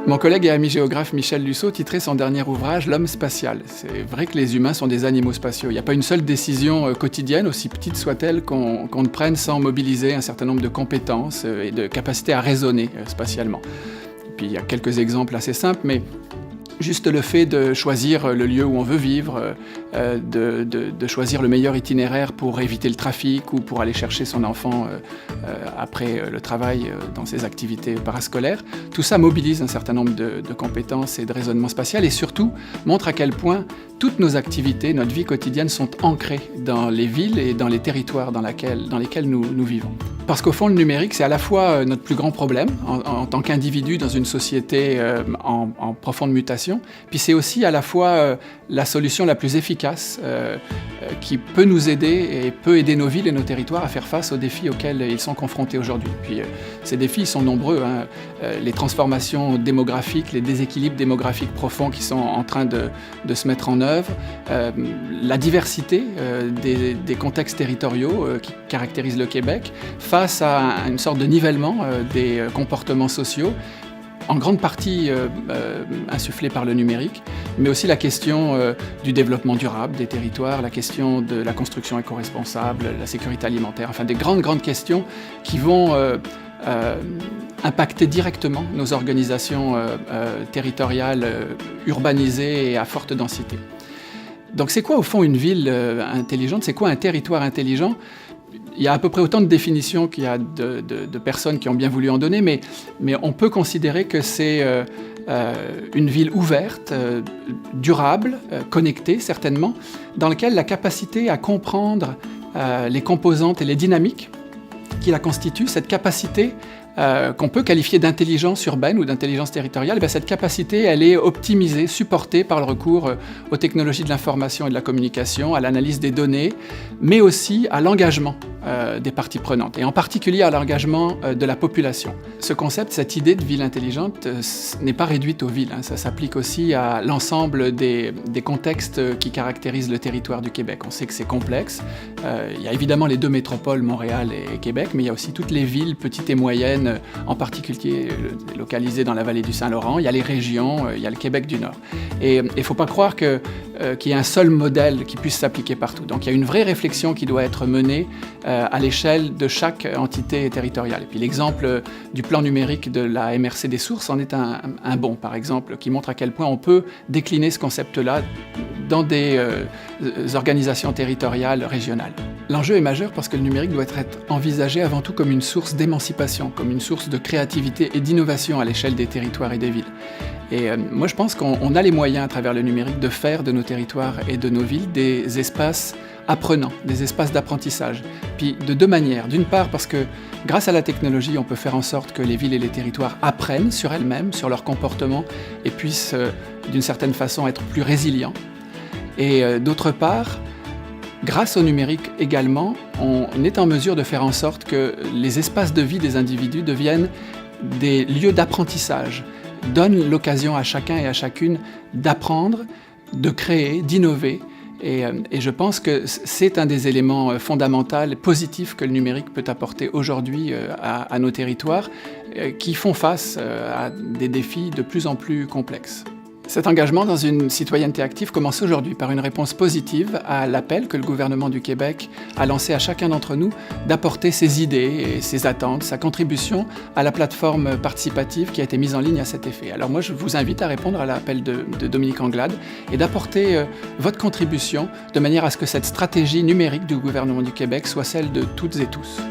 Mon collègue et ami géographe Michel Lusseau titrait son dernier ouvrage « L'homme spatial ». C'est vrai que les humains sont des animaux spatiaux. Il n'y a pas une seule décision quotidienne, aussi petite soit-elle, qu'on ne prenne sans mobiliser un certain nombre de compétences et de capacités à raisonner spatialement. Et puis il y a quelques exemples assez simples, mais juste le fait de choisir le lieu où on veut vivre, de choisir le meilleur itinéraire pour éviter le trafic ou pour aller chercher son enfant après le travail dans ses activités parascolaires, tout ça mobilise un certain nombre de compétences et de raisonnement spatial et surtout montre à quel point toutes nos activités, notre vie quotidienne sont ancrées dans les villes et dans les territoires dans lesquels nous vivons. Parce qu'au fond, le numérique, c'est à la fois notre plus grand problème en tant qu'individu dans une société en profonde mutation, puis c'est aussi à la fois la solution la plus efficace qui peut nous aider et peut aider nos villes et nos territoires à faire face aux défis auxquels ils sont confrontés aujourd'hui. Puis ces défis, ils sont nombreux, hein. Les transformations démographiques, les déséquilibres démographiques profonds qui sont en train de se mettre en œuvre, la diversité des contextes territoriaux qui caractérisent le Québec, face à une sorte de nivellement des comportements sociaux, en grande partie insufflé par le numérique, mais aussi la question du développement durable des territoires, la question de la construction éco-responsable, la sécurité alimentaire, enfin des grandes questions qui vont impacter directement nos organisations territoriales urbanisées et à forte densité. Donc c'est quoi au fond une ville intelligente? C'est quoi un territoire intelligent? Il y a à peu près autant de définitions qu'il y a de personnes qui ont bien voulu en donner, mais on peut considérer que c'est une ville ouverte, durable, connectée certainement, dans laquelle la capacité à comprendre les composantes et les dynamiques qui la constituent, cette capacité qu'on peut qualifier d'intelligence urbaine ou d'intelligence territoriale, cette capacité, elle est optimisée, supportée par le recours aux technologies de l'information et de la communication, à l'analyse des données, mais aussi à l'engagement des parties prenantes, et en particulier à l'engagement de la population. Ce concept, cette idée de ville intelligente n'est pas réduite aux villes, hein. Ça s'applique aussi à l'ensemble des contextes qui caractérisent le territoire du Québec. On sait que c'est complexe. Il y a évidemment les deux métropoles, Montréal et Québec, mais il y a aussi toutes les villes, petites et moyennes, en particulier localisées dans la vallée du Saint-Laurent. Il y a les régions, il y a le Québec du Nord. Et il ne faut pas croire qu'il y ait un seul modèle qui puisse s'appliquer partout. Donc il y a une vraie réflexion qui doit être menée à l'échelle de chaque entité territoriale. Et puis l'exemple du plan numérique de la MRC des sources en est un bon, par exemple, qui montre à quel point on peut décliner ce concept-là dans des organisations territoriales régionales. L'enjeu est majeur parce que le numérique doit être envisagé avant tout comme une source d'émancipation, comme une source de créativité et d'innovation à l'échelle des territoires et des villes. Et moi je pense qu'on a les moyens à travers le numérique de faire de nos territoires et de nos villes des espaces apprenants, des espaces d'apprentissage. Puis de deux manières. D'une part parce que grâce à la technologie, on peut faire en sorte que les villes et les territoires apprennent sur elles-mêmes, sur leur comportement et puissent d'une certaine façon être plus résilients. Et d'autre part, grâce au numérique également, on est en mesure de faire en sorte que les espaces de vie des individus deviennent des lieux d'apprentissage, donnent l'occasion à chacun et à chacune d'apprendre, de créer, d'innover. Et je pense que c'est un des éléments fondamentaux, positifs que le numérique peut apporter aujourd'hui à nos territoires qui font face à des défis de plus en plus complexes. Cet engagement dans une citoyenneté active commence aujourd'hui par une réponse positive à l'appel que le gouvernement du Québec a lancé à chacun d'entre nous d'apporter ses idées et ses attentes, sa contribution à la plateforme participative qui a été mise en ligne à cet effet. Alors moi, je vous invite à répondre à l'appel de Dominique Anglade et d'apporter votre contribution de manière à ce que cette stratégie numérique du gouvernement du Québec soit celle de toutes et tous.